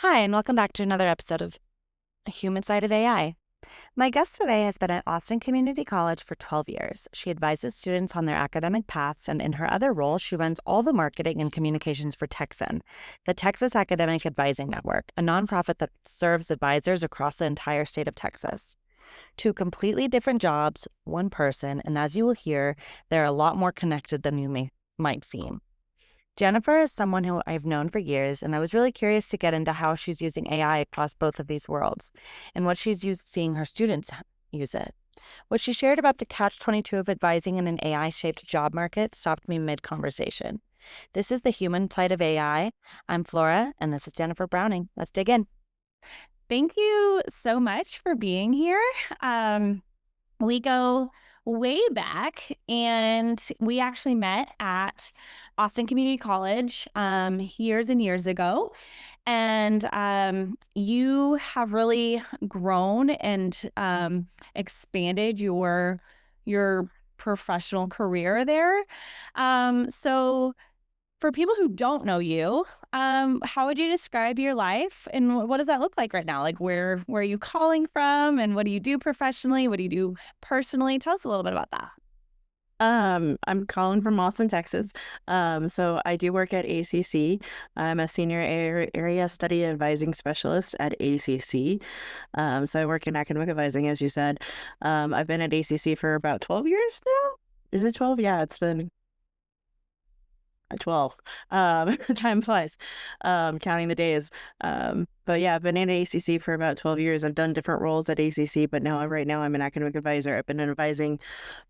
Hi, and welcome back to another episode of A Human Side of AI. My guest today has been at Austin Community College for 12 years. She advises students on their academic paths, and in her other role, she runs all the marketing and communications for Texan, the Texas Academic Advising Network, a nonprofit that serves advisors across the entire state of Texas. Two completely different jobs, one person, and as you will hear, they're a lot more connected than might seem. Jennifer is someone who I've known for years, and I was really curious to get into how she's using AI across both of these worlds and what she's seeing her students use it. What she shared about the catch-22 of advising in an AI-shaped job market stopped me mid-conversation. This is the human side of AI. I'm Flora, and this is Jennifer Browning. Let's dig in. Thank you so much for being here. We go way back, and we actually met at Austin Community College years and years ago. And you have really grown and expanded your professional career there. So for people who don't know you, how would you describe your life, and what does that look like right now? Like, where are you calling from, and what do you do professionally? What do you do personally? Tell us a little bit about that. I'm calling from Austin, Texas. So I do work at ACC. I'm a senior area study advising specialist at ACC. So I work in academic advising, as you said. I've been at ACC for about 12 years now. Is it 12? Yeah, it's been 12. Time flies, counting the days. But yeah, I've been in ACC for about 12 years. I've done different roles at ACC, but right now I'm an academic advisor. I've been advising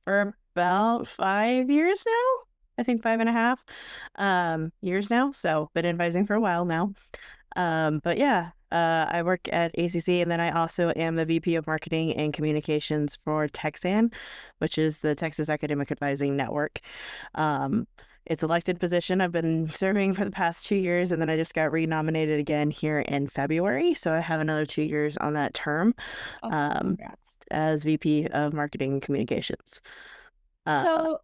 for about 5 years now. I think 5.5 years now. So been advising for a while now. But yeah, I work at ACC, and then I also am the VP of Marketing and Communications for Texan, which is the Texas Academic Advising Network. It's elected position. I've been serving for the past 2 years, and then I just got renominated again here in February. So I have another 2 years on that term Congrats. as VP of Marketing and Communications. So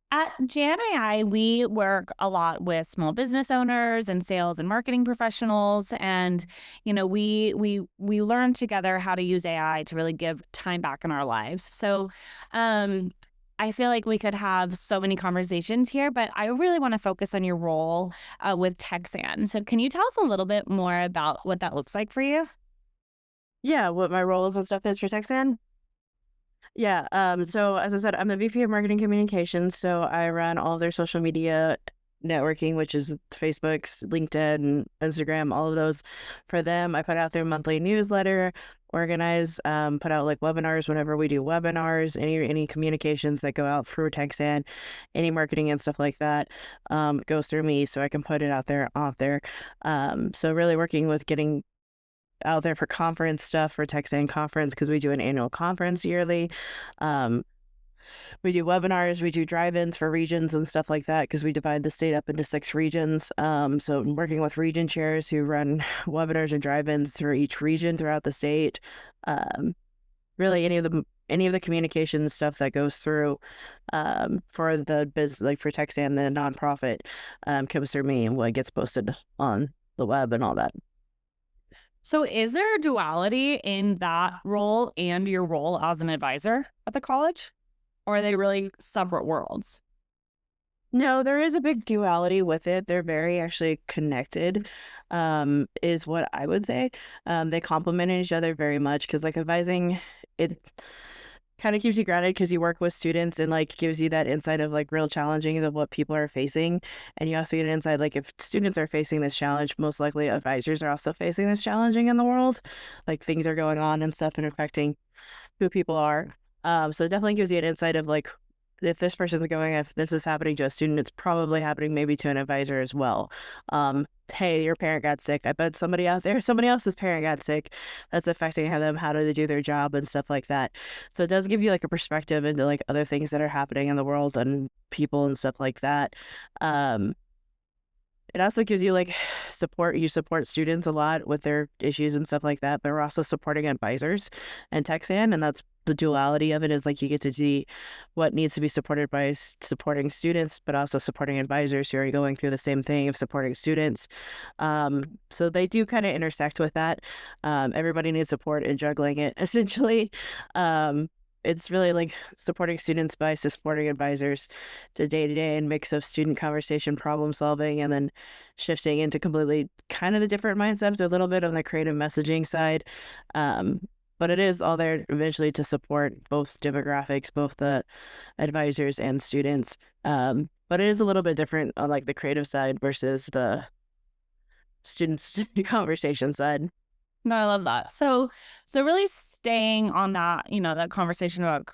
at Jam.ai, we work a lot with small business owners and sales and marketing professionals, and we learn together how to use AI to really give time back in our lives. So I feel like we could have so many conversations here, but I really want to focus on your role with Texan. So can you tell us a little bit more about what that looks like for you? Yeah, what my roles and stuff is for Texan. Yeah, so as I said, I'm the VP of Marketing Communications, so I run all of their social media networking, which is Facebook, LinkedIn, Instagram, all of those for them. I put out their monthly newsletter, organize, put out like webinars whenever we do webinars, any communications that go out through Texan, any marketing and stuff like that, goes through me, so I can put it out there. So really working with getting out there for conference stuff for Texan conference, because we do an annual conference yearly. Um, we do webinars, we do drive-ins for regions and stuff like that, because we divide the state up into 6 regions. So working with region chairs who run webinars and drive-ins for each region throughout the state. Really any of the communication stuff that goes through for the business, like for Texan, the nonprofit, comes through me, and what gets posted on the web and all that. So is there a duality in that role and your role as an advisor at the college? Or are they really separate worlds? No, there is a big duality with it. They're very actually connected, is what I would say. They complement each other very much, because like advising, it kind of keeps you grounded because you work with students, and like gives you that insight of like real challenging of what people are facing. And you also get an insight, like if students are facing this challenge, most likely advisors are also facing this challenging in the world. Like things are going on and stuff and affecting who people are. So it definitely gives you an insight of like, if this person's going, if this is happening to a student, it's probably happening maybe to an advisor as well. Hey, your parent got sick. I bet somebody out there, somebody else's parent got sick. That's affecting them, how do they do their job and stuff like that. So it does give you like a perspective into like other things that are happening in the world and people and stuff like that. It also gives you like support. You support students a lot with their issues and stuff like that, but we're also supporting advisors and Texan, and that's the duality of it is like you get to see what needs to be supported by supporting students, but also supporting advisors who are going through the same thing of supporting students. So they do kind of intersect with that. Everybody needs support in juggling it, essentially. It's really like supporting students by supporting advisors to day-to-day and mix of student conversation, problem solving, and then shifting into completely kind of the different mindsets, a little bit on the creative messaging side. But it is all there eventually to support both demographics, both the advisors and students. But it is a little bit different on like the creative side versus the students conversation side. No, I love that. So really staying on that, that conversation about,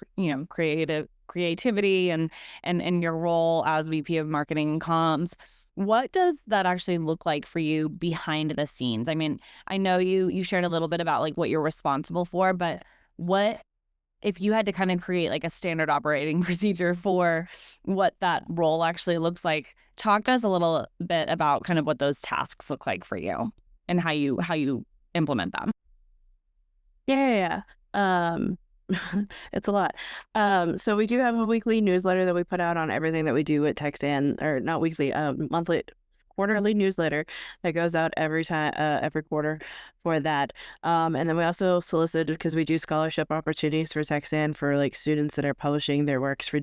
creativity and your role as VP of Marketing and Comms. What does that actually look like for you behind the scenes? I mean, I know you shared a little bit about like what you're responsible for, but what if you had to kind of create like a standard operating procedure for what that role actually looks like? Talk to us a little bit about kind of what those tasks look like for you and how you implement them. Yeah. It's a lot. So we do have a weekly newsletter that we put out on everything that we do at TechStand, or not weekly, monthly, quarterly newsletter that goes out every time, every quarter for that. And then we also solicit, because we do scholarship opportunities for TechStand for like students that are publishing their works for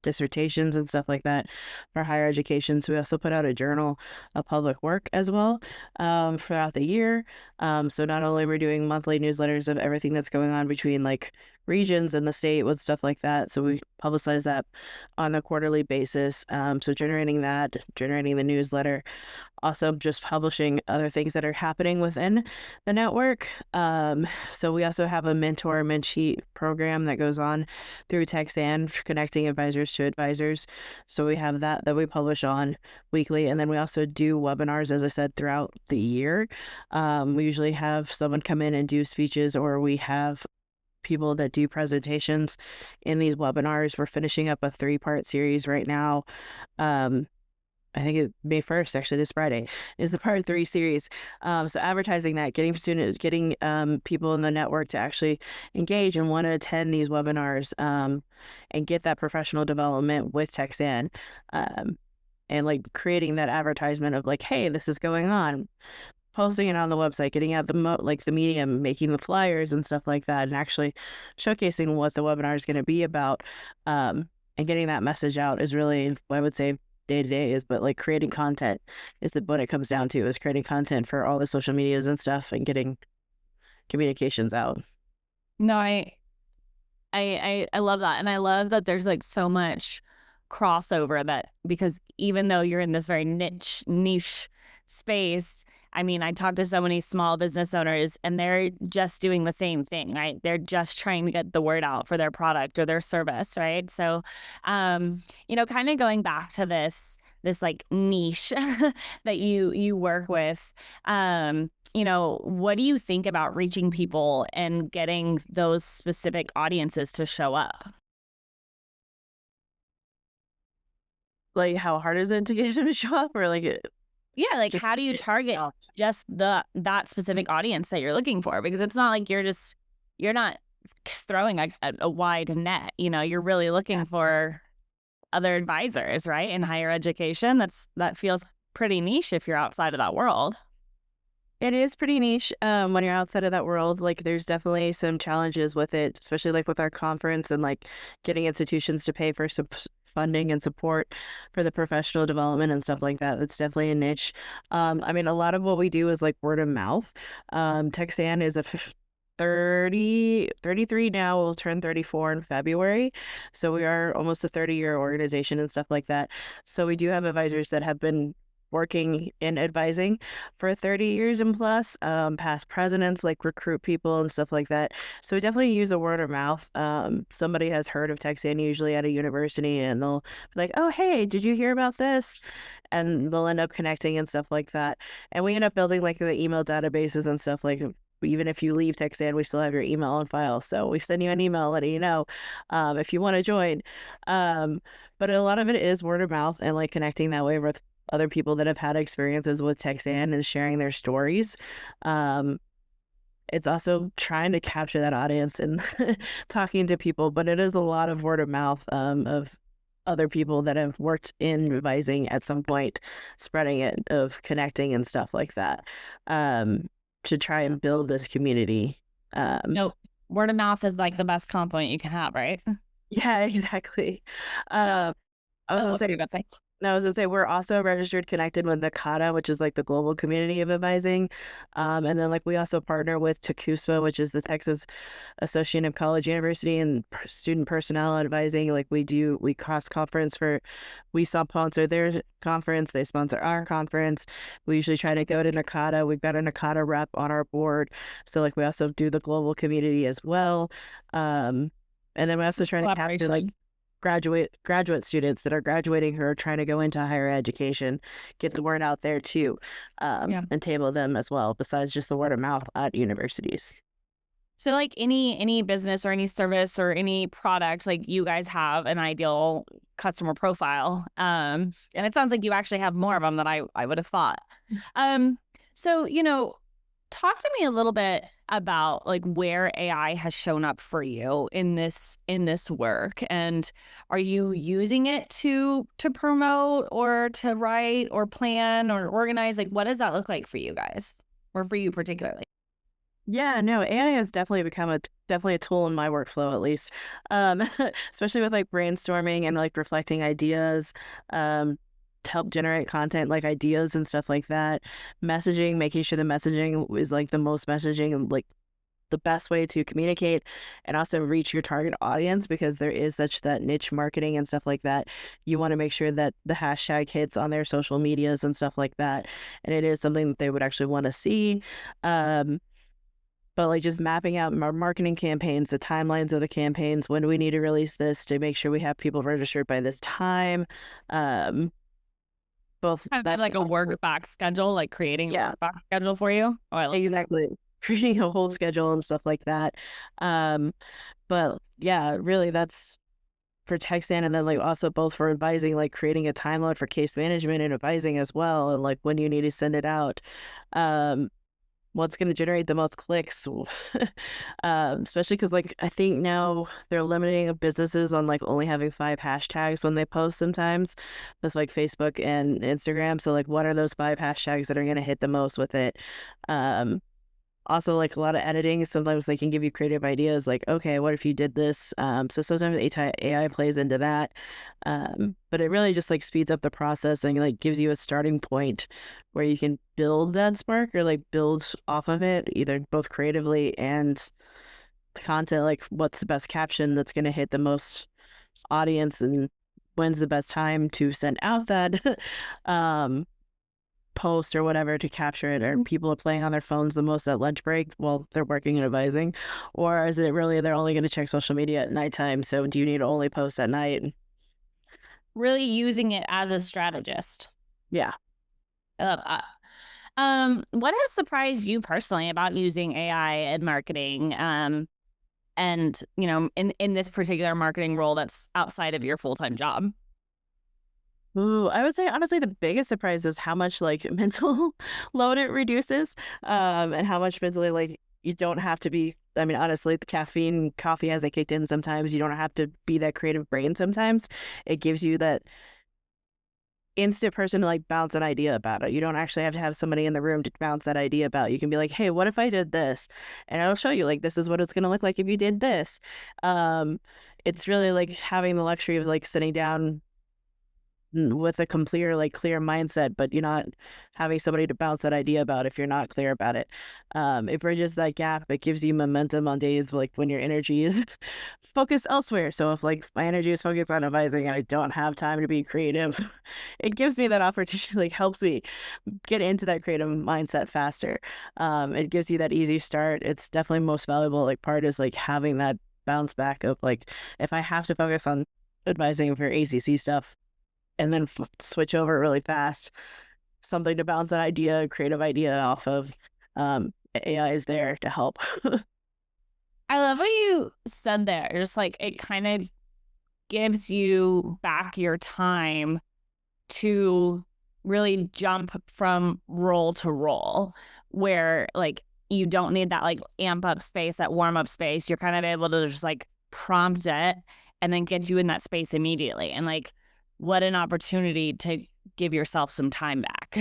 dissertations and stuff like that for higher education. So we also put out a journal of public work as well throughout the year. So not only we're doing monthly newsletters of everything that's going on between like regions and the state with stuff like that. So we publicize that on a quarterly basis. So generating the newsletter, also just publishing other things that are happening within the network. So we also have a mentor-mentee program that goes on through TechStand, connecting advisors to advisors. So we have that we publish on weekly. And then we also do webinars, as I said, throughout the year. We usually have someone come in and do speeches, or we have people that do presentations in these webinars. We're finishing up a 3-part series right now. I think it's May 1st, actually, this Friday, is the part 3 series. So advertising that, getting people in the network to actually engage and want to attend these webinars and get that professional development with TechStand, and like creating that advertisement of like, hey, this is going on. Posting it on the website, getting out the medium, making the flyers and stuff like that, and actually showcasing what the webinar is going to be about, and getting that message out is really what I would say day to day is. But like creating content is what it comes down to, is creating content for all the social medias and stuff and getting communications out. No, I love that. And I love that there's like so much crossover, that because even though you're in this very niche space, I mean, I talk to so many small business owners and they're just doing the same thing, right? They're just trying to get the word out for their product or their service, right? So, kind of going back to this like niche that you work with, what do you think about reaching people and getting those specific audiences to show up? Like, how hard is it to get them to show up, or like Yeah, like how do you target just that specific audience that you're looking for? Because it's not like you're not throwing a wide net. You're really looking for other advisors, right? In higher education, that feels pretty niche if you're outside of that world. It is pretty niche when you're outside of that world. Like, there's definitely some challenges with it, especially like with our conference and like getting institutions to pay for some funding and support for the professional development and stuff like that. That's definitely a niche. I mean, a lot of what we do is like word of mouth. TechStand is a 33 now, we'll turn 34 in February. So we are almost a 30-year organization and stuff like that. So we do have advisors that have been working in advising for 30 years and plus, past presidents like recruit people and stuff like that. So we definitely use a word of mouth. Somebody has heard of TechStand usually at a university, and they'll be like, oh, hey, did you hear about this? And they'll end up connecting and stuff like that. And we end up building like the email databases and stuff. Like, even if you leave TechStand, we still have your email on file. So we send you an email letting you know if you want to join. But a lot of it is word of mouth and like connecting that way with other people that have had experiences with TechStand and sharing their stories. it's also trying to capture that audience and talking to people, but it is a lot of word of mouth of other people that have worked in revising at some point, spreading it, of connecting and stuff like that, to try and build this community. No, word of mouth is like the best compliment you can have, right? Yeah, exactly. I was Oh, gonna what were say, you about to say? no, I was gonna say we're also registered connected with Nakata, which is like the global community of advising. And then like we also partner with TACUSPA, which is the Texas Association of College University and Student Personnel Advising. Like we cross conference we sponsor their conference, they sponsor our conference. We usually try to go to Nakata. We've got a Nakata rep on our board. So like we also do the global community as well. And then we also try to capture like graduate students that are graduating who are trying to go into higher education, get the word out there too, and table them as well, besides just the word of mouth at universities. So like any business or any service or any product, like you guys have an ideal customer profile. And it sounds like you actually have more of them than I would have thought. So, talk to me a little bit about like where AI has shown up for you in this work, and are you using it to promote or to write or plan or organize? Like, what does that look like for you guys, or for you particularly? Yeah, no, AI has definitely become definitely a tool in my workflow, at least. Especially with like brainstorming and like reflecting ideas, to help generate content, like ideas and stuff like that. Messaging, making sure the messaging is like the most messaging and like the best way to communicate and also reach your target audience, because there is such that niche marketing and stuff like that. You want to make sure that the hashtag hits on their social medias and stuff like that. And it is something that they would actually want to see. But like just mapping out our marketing campaigns, the timelines of the campaigns, when do we need to release this to make sure we have people registered by this time. Both Kind of that's like a work back schedule, like creating a yeah, work back schedule for you. Oh, I love exactly. Creating a whole schedule and stuff like that. But yeah, really that's for TechStand, and then like also both for advising, like creating a timeline for case management and advising as well, and like when you need to send it out. What's going to generate the most clicks. Especially because like I think now they're limiting businesses on like only having 5 hashtags when they post sometimes with like Facebook and Instagram. So like what are those 5 hashtags that are going to hit the most with it? Also, like a lot of editing, sometimes they can give you creative ideas like, okay, what if you did this? So sometimes AI plays into that. But it really just like speeds up the process and like gives you a starting point where you can build that spark or like build off of it, either both creatively and content, like what's the best caption that's going to hit the most audience and when's the best time to send out that post or whatever to capture it. Or people are playing on their phones the most at lunch break while they're working and advising, or is it really they're only going to check social media at nighttime, so do you need to only post at night? really using it as a strategist. Yeah. I love that. What has surprised you personally about using AI in marketing? And in this particular marketing role that's outside of your full-time job? Ooh, I would say honestly the biggest surprise is how much like mental load it reduces, and how much mentally like you don't have to be. I mean, honestly, the caffeine coffee hasn't kicked in sometimes. You don't have to be that creative brain sometimes. It gives you that instant person to like bounce an idea about it. You don't actually have to have somebody in the room to bounce that idea about. You can be like, hey, what if I did this? And it'll show you like this is what it's gonna look like if you did this. It's really like having the luxury of like sitting down with a clear mindset, but you're not having somebody to bounce that idea about if you're not clear about it. It bridges that gap. It gives you momentum on days like when your energy is focused elsewhere. So if like my energy is focused on advising and I don't have time to be creative, it gives me that opportunity, like helps me get into that creative mindset faster. It gives you that easy start. It's definitely most valuable like part is like having that bounce back of like if I have to focus on advising for ACC stuff and then switch over really fast, something to bounce an idea, creative idea off of. AI is there to help. I love what you said there. Just like it kind of gives you back your time to really jump from role to role, where like you don't need that like amp up space, that warm up space. You're kind of able to just like prompt it and then get you in that space immediately. And like, what an opportunity to give yourself some time back.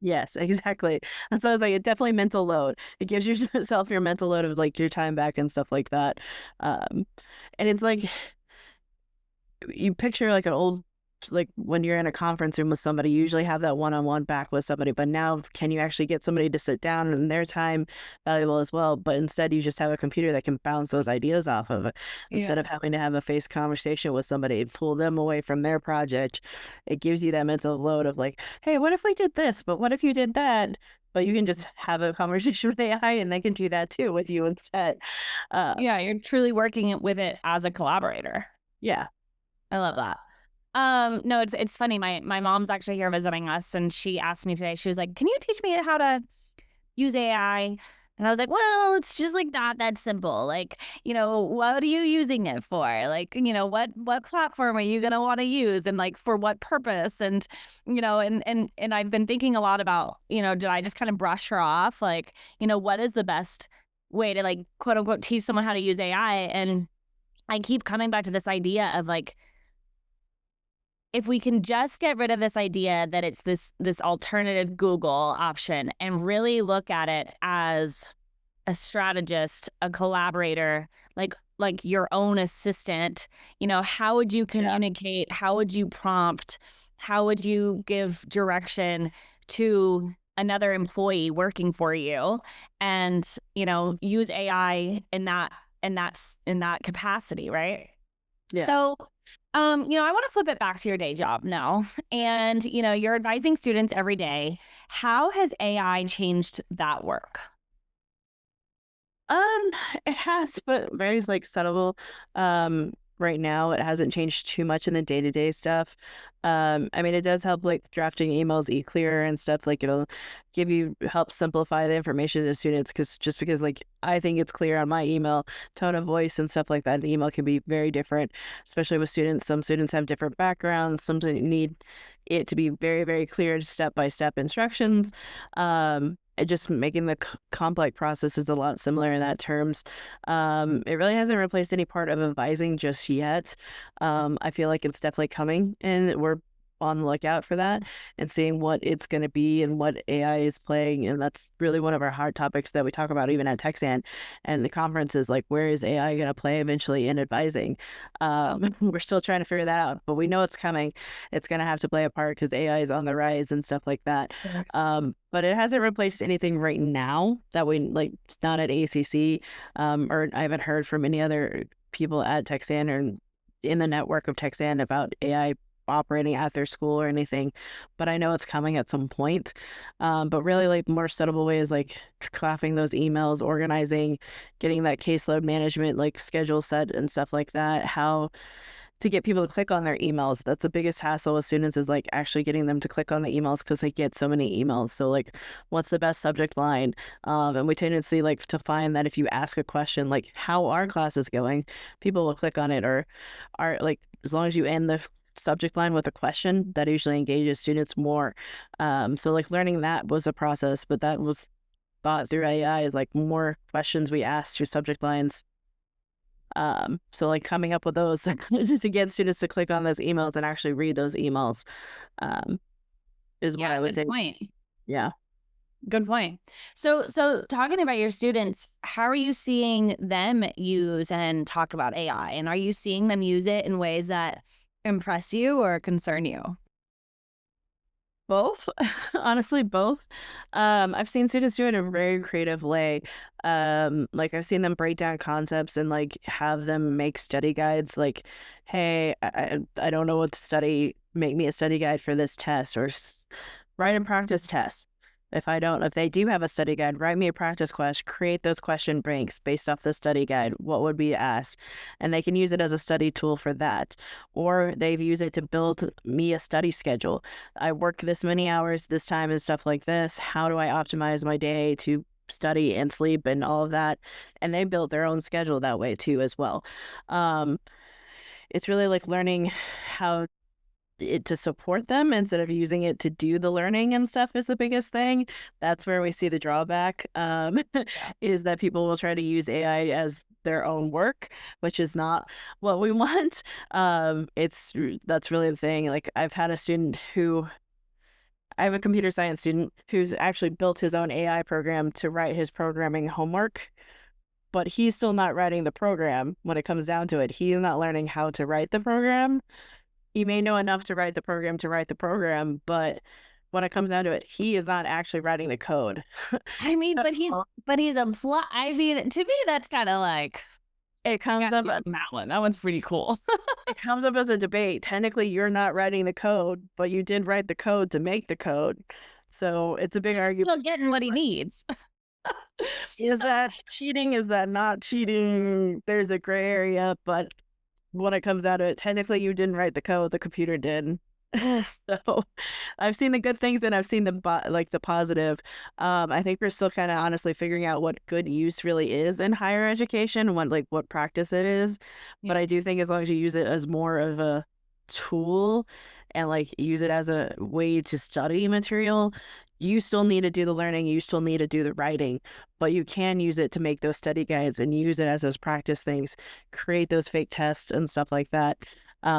Yes, exactly. And so I was like, it definitely mental load. It gives yourself your mental load of like your time back and stuff like that. Um, and it's like you picture like an old, like when you're in a conference room with somebody, you usually have that one-on-one back with somebody, but now can you actually get somebody to sit down and their time valuable as well? But instead you just have a computer that can bounce those ideas off of it. Instead of having to have a face conversation with somebody, pull them away from their project. It gives you that mental load of like, hey, what if we did this? But what if you did that? But you can just have a conversation with AI and they can do that too with you instead. Yeah, you're truly working with it as a collaborator. Yeah. I love that. No, it's funny. My mom's actually here visiting us, and she asked me today. She was like, "Can you teach me how to use AI?" And I was like, "Well, it's just like not that simple. Like, what are you using it for? Like, what platform are you gonna want to use, and like for what purpose?" And and I've been thinking a lot about, did I just kind of brush her off? Like, what is the best way to like quote unquote teach someone how to use AI? And I keep coming back to this idea of like, if we can just get rid of this idea that it's this alternative Google option and really look at it as a strategist, a collaborator, like your own assistant, how would you communicate? How would you prompt? How would you give direction to another employee working for you? And, use AI in that capacity, right? Yeah. So, I want to flip it back to your day job now. And, you're advising students every day. How has AI changed that work? Um, it has, but very like subtle. Right now it hasn't changed too much in the day-to-day stuff. I mean, it does help like drafting emails clearer and stuff. Like it'll help simplify the information to students because like I think it's clear on my email, tone of voice and stuff like that. An email can be very different, especially with students. Some students have different backgrounds. Some need it to be very, very clear step-by-step instructions. And just making the complex process is a lot similar in that terms. It really hasn't replaced any part of advising just yet. I feel like it's definitely coming, and we're on the lookout for that and seeing what it's going to be and what AI is playing. And that's really one of our hard topics that we talk about even at TechSan and the conference is like, where is AI going to play eventually in advising? We're still trying to figure that out, but we know it's coming. It's going to have to play a part because AI is on the rise and stuff like that. But it hasn't replaced anything right now that we like. It's not at ACC, or I haven't heard from any other people at TechSan or in the network of TechSan about AI operating at their school or anything, but I know it's coming at some point. But really like more subtle ways like crafting those emails, organizing, getting that caseload management like schedule set and stuff like that. How to get people to click on their emails. That's the biggest hassle with students is like actually getting them to click on the emails because they get so many emails. So like what's the best subject line? And we tend to see like to find that if you ask a question like how are classes going, people will click on it, or are like as long as you end the subject line with a question, that usually engages students more. So like learning that was a process, but that was thought through AI is like more questions we asked through subject lines. So like coming up with those just to get students to click on those emails and actually read those emails, is what I would say. Point. Yeah. Good point. So talking about your students, how are you seeing them use and talk about AI? And are you seeing them use it in ways that impress you or concern you? Both, honestly, both. I've seen students do it in a very creative way. Like I've seen them break down concepts and like have them make study guides. Like, hey, I don't know what to study. Make me a study guide for this test, or write a practice test. If they do have a study guide, write me a practice question, create those question banks based off the study guide. What would be asked? And they can use it as a study tool for that. Or they've used it to build me a study schedule. I work this many hours, this time and stuff like this. How do I optimize my day to study and sleep and all of that? And they built their own schedule that way too as well. It's really like learning how it to support them instead of using it to do the learning and stuff is the biggest thing. That's where we see the drawback, is that people will try to use AI as their own work, which is not what we want. That's really the thing. Like I've had a student who I have a computer science student who's actually built his own AI program to write his programming homework, but he's still not writing the program when it comes down to it. He's not learning how to write the program. He may know enough to write the program, but when it comes down to it, he is not actually writing the code. I mean, but he's a plot. I mean, to me, that's kind of like It comes up that one. That one's pretty cool. it comes up as a debate. Technically, you're not writing the code, but you did write the code to make the code. So it's a big argument. Still getting what he needs. Is that cheating? Is that not cheating? There's a gray area, but when it comes down to it, technically you didn't write the code, the computer did. So I've seen the good things and I've seen the positive. I think we're still kind of honestly figuring out what good use really is in higher education, what practice it is. But I do think as long as you use it as more of a tool and use it as a way to study material, you still need to do the learning, you still need to do the writing, but you can use it to make those study guides and use it as those practice things, create those fake tests and stuff like that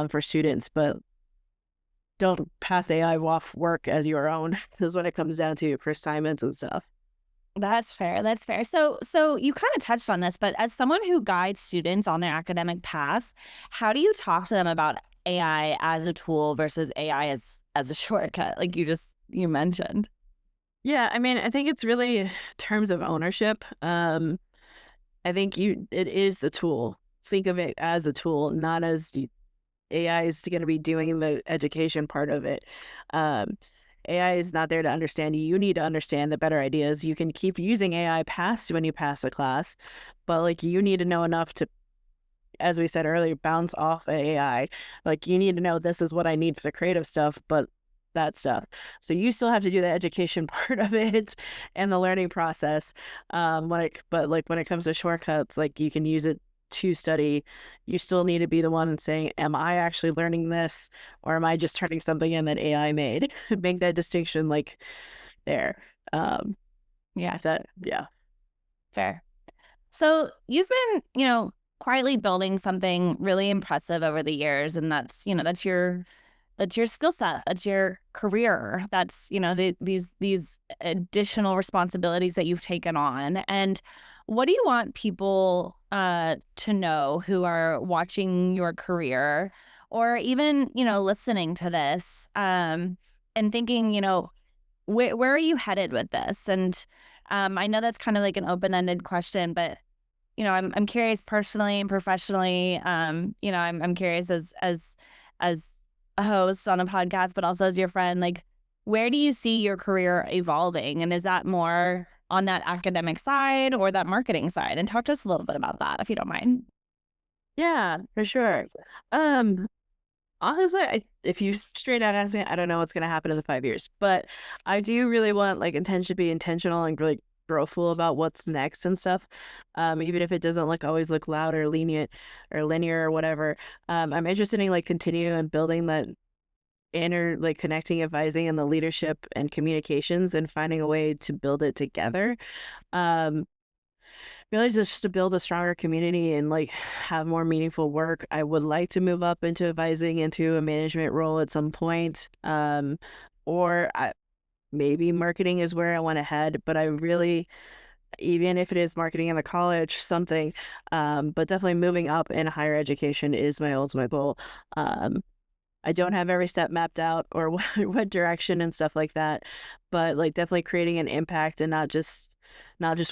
for students. But don't pass AI off work as your own is what it comes down to for assignments and stuff. That's fair. That's fair. So you kind of touched on this, but as someone who guides students on their academic path, how do you talk to them about AI as a tool versus AI as a shortcut, like you mentioned? Yeah, I mean, I think it's really terms of ownership. I think it is a tool. Think of it as a tool, not as AI is going to be doing the education part of it. AI is not there to understand you. You need to understand the better ideas. You can keep using AI past when you pass a class, but you need to know enough to, as we said earlier, bounce off AI. You need to know this is what I need for the creative stuff, but that stuff. So you still have to do the education part of it and the learning process. When it comes to shortcuts, you can use it to study. You still need to be the one saying, am I actually learning this, or am I just turning something in that AI made? Make that distinction there. Yeah. Fair. So you've been, quietly building something really impressive over the years, and that's your skill set, that's your career, that's these additional responsibilities that you've taken on. And what do you want people to know who are watching your career, or even listening to this and thinking, where are you headed with this? And I know that's kind of like an open-ended question, but I'm curious personally and professionally. I'm curious as a host on a podcast, but also as your friend, where do you see your career evolving? And is that more on that academic side or that marketing side? And talk to us a little bit about that, if you don't mind. Yeah, for sure. Honestly, if you straight out ask me, I don't know what's going to happen in the 5 years, but I do really want intention to be intentional and really growthful about what's next and stuff. Even if it doesn't always look loud or lenient or linear or whatever. I'm interested in continuing and building that inner connecting, advising, and the leadership and communications and finding a way to build it together. Really just to build a stronger community and have more meaningful work. I would like to move up into advising into a management role at some point. Or maybe marketing is where I want to head, but I really, even if it is marketing in the college, something, but definitely moving up in higher education is my ultimate goal. I don't have every step mapped out or what direction and stuff like that, but definitely creating an impact and not just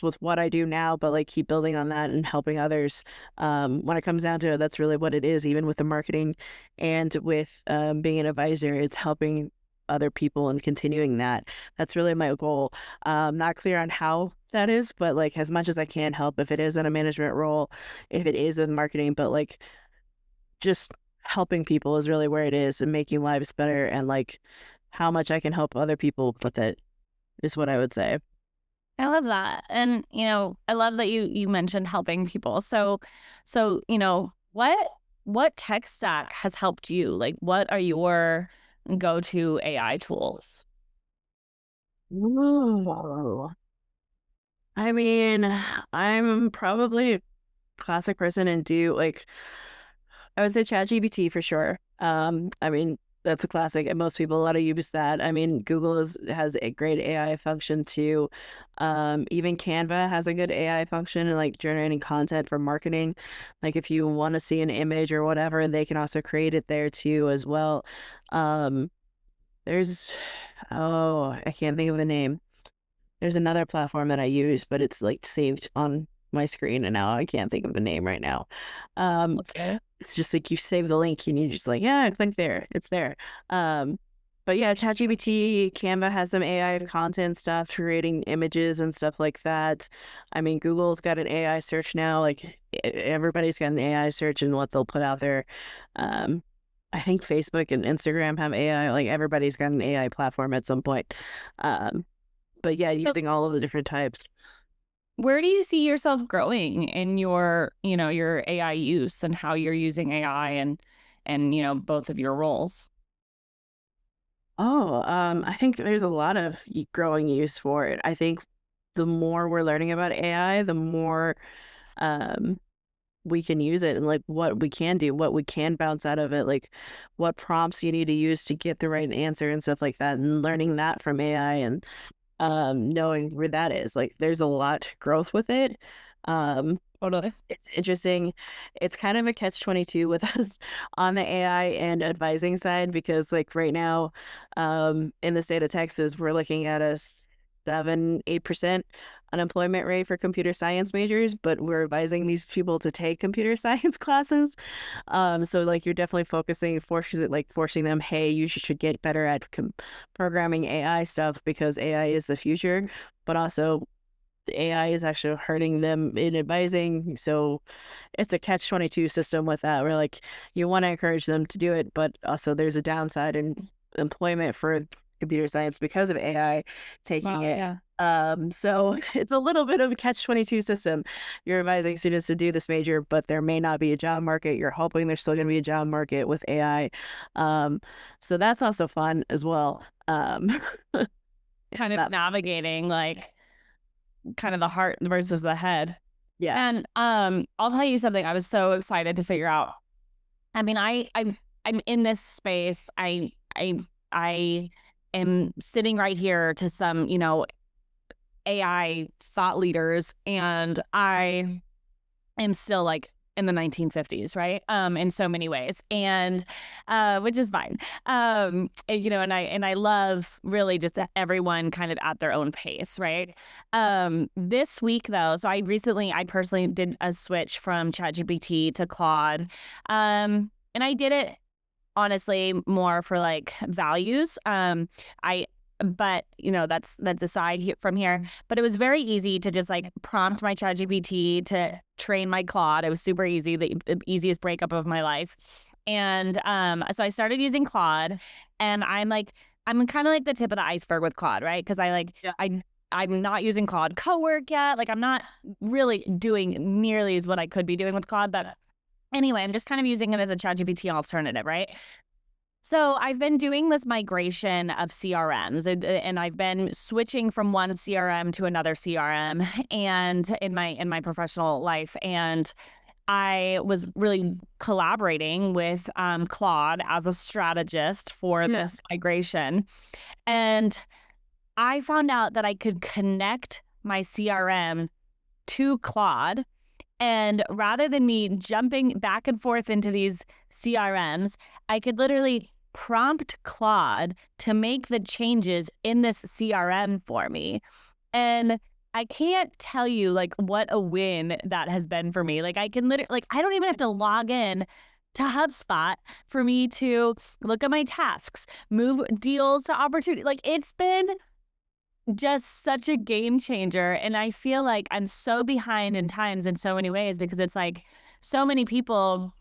with what I do now, but keep building on that and helping others. When it comes down to it, that's really what it is, even with the marketing and with being an advisor, it's helping other people and continuing that. That's really my goal. Not clear on how that is, but as much as I can help, if it is in a management role, if it is in marketing, but just helping people is really where it is, and making lives better, and how much I can help other people with it is what I would say. I love that. And, I love that you mentioned helping people. So, what what tech stack has helped you? Like, what are your go-to AI tools? Ooh. I mean, I'm probably a classic person and do like I would say ChatGPT for sure. I mean, that's a classic, and most people a lot of use that. I mean, has a great AI function too. Even Canva has a good AI function in like generating content for marketing. Like if you want to see an image or whatever, they can also create it there too as well. Um, there's I can't think of the name. There's another platform that I use, but it's like saved on my screen, and now I can't think of the name right now. Okay. It's just like you save the link and you just like, yeah, click there. It's there. Um, but yeah, ChatGPT, Canva has some AI content stuff, creating images and stuff like that. I mean, Google's got an AI search now. Like everybody's got an AI search and what they'll put out there. Um, I think Facebook and Instagram have AI. Like everybody's got an AI platform at some point. But yeah, So using all of the different types. where do you see yourself growing in your, your AI use and how you're using AI and both of your roles? I think there's a lot of growing use for it. I think the more we're learning about AI, the more um, we can use it and like what we can do, what we can bounce out of it, like what prompts you need to use to get the right answer and stuff like that, and learning that from AI and knowing where that is. Like there's a lot growth with it. Um, Totally. it's interesting. It's kind of a catch-22 with us on the AI and advising side because like right now, in the state of Texas, we're looking at a 7-8% unemployment rate for computer science majors, but we're advising these people to take computer science classes. So like you're definitely forcing them, hey, you should get better at programming AI stuff because AI is the future, but also the AI is actually hurting them in advising. So it's a catch-22 system with that, where like you want to encourage them to do it, but also there's a downside in employment for computer science because of AI taking Wow. it. Yeah. So it's a little bit of a catch-22 system. You're advising students to do this major, but there may not be a job market. You're hoping there's still going to be a job market with AI. So that's also fun as well. Kind of navigating like kind of the heart versus the head. Yeah. And I'll tell you something. I was so excited to figure out. I mean, I'm in this space. I am sitting right here to some, AI thought leaders, and I am still like in the 1950s, right? In so many ways, and which is fine. And I love really just everyone kind of at their own pace, right? This week though, so I personally did a switch from ChatGPT to Claude, and I did it honestly more for like values. I but that's aside from here. But it was very easy to just like prompt my ChatGPT to train my Claude. It was super easy, the easiest breakup of my life. And so I started using Claude, and I'm kind of like the tip of the iceberg with Claude, right? Because Yeah. I'm not using Claude Cowork yet. Like I'm not really doing nearly as what I could be doing with Claude, but anyway, I'm just kind of using it as a ChatGPT alternative, right? So I've been doing this migration of CRMs, and I've been switching from one CRM to another CRM, and in my professional life, and I was really collaborating with Claude as a strategist for this migration, and I found out that I could connect my CRM to Claude. And rather than me jumping back and forth into these CRMs, I could literally prompt Claude to make the changes in this CRM for me. And I can't tell you like what a win that has been for me. Like I can literally, like, I don't even have to log in to HubSpot for me to look at my tasks, move deals to opportunity. Like it's been just such a game changer. And I feel like I'm so behind in times in so many ways, because it's like so many people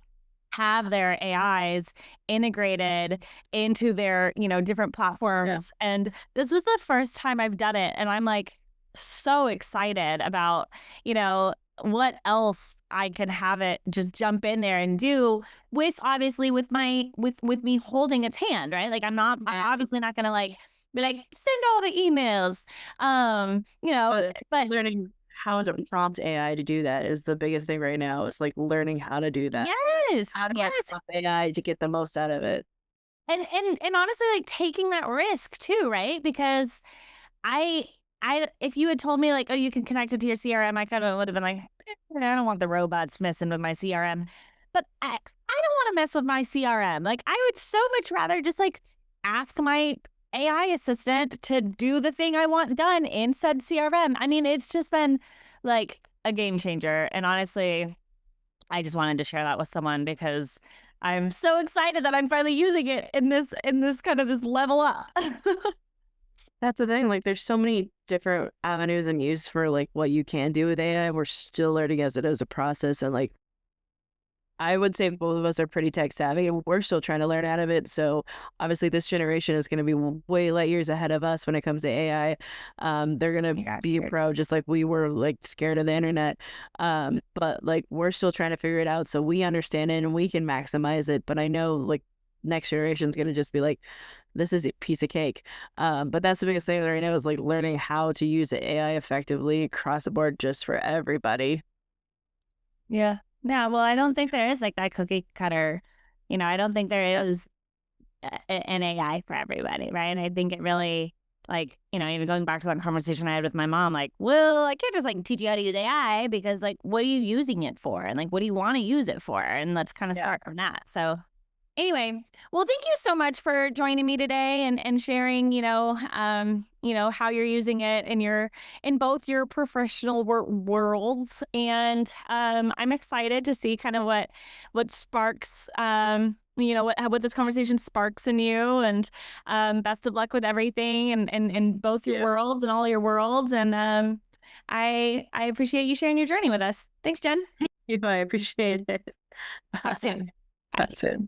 have their AIs integrated into their, different platforms. And this was the first time I've done it. And I'm like so excited about, what else I could have it just jump in there and do with obviously with my with me holding its hand, right? Like I'm obviously not gonna like be like send all the emails. But learning how to prompt AI to do that is the biggest thing right now. It's like learning how to do that. yes, How do I yes. prompt AI to get the most out of it? And honestly, like taking that risk too, right? Because I if you had told me like, oh, you can connect it to your CRM, I kind of would have been like, I don't want the robots messing with my CRM. But I don't want to mess with my CRM. Like I would so much rather just like ask my AI assistant to do the thing I want done in said CRM. I mean, it's just been like a game changer. And honestly, I just wanted to share that with someone because I'm so excited that I'm finally using it in this kind of this level up. That's the thing. Like, there's so many different avenues and use for like what you can do with AI. We're still learning as it is a process, and like I would say both of us are pretty tech savvy, and we're still trying to learn out of it. So obviously, this generation is going to be way light years ahead of us when it comes to AI. They're going to be a pro, just like we were like scared of the internet. But like we're still trying to figure it out, so we understand it and we can maximize it. But I know like next generation is going to just be like, this is a piece of cake. But that's the biggest thing right now is like learning how to use AI effectively across the board, just for everybody. Yeah. Yeah. Well, I don't think there is like that cookie cutter. I don't think there is an AI for everybody, right? I think it really, like, even going back to that conversation I had with my mom, like, well, I can't just like teach you how to use AI because, like, what are you using it for? And like, what do you want to use it for? And let's kind of start from that. So, anyway, well, thank you so much for joining me today and sharing, how you're using it in both your professional worlds. And I'm excited to see kind of what sparks, what this conversation sparks in you. And best of luck with everything and in both your worlds and all your worlds. And I appreciate you sharing your journey with us. Thanks, Jen. I appreciate it. Talk soon. That's it.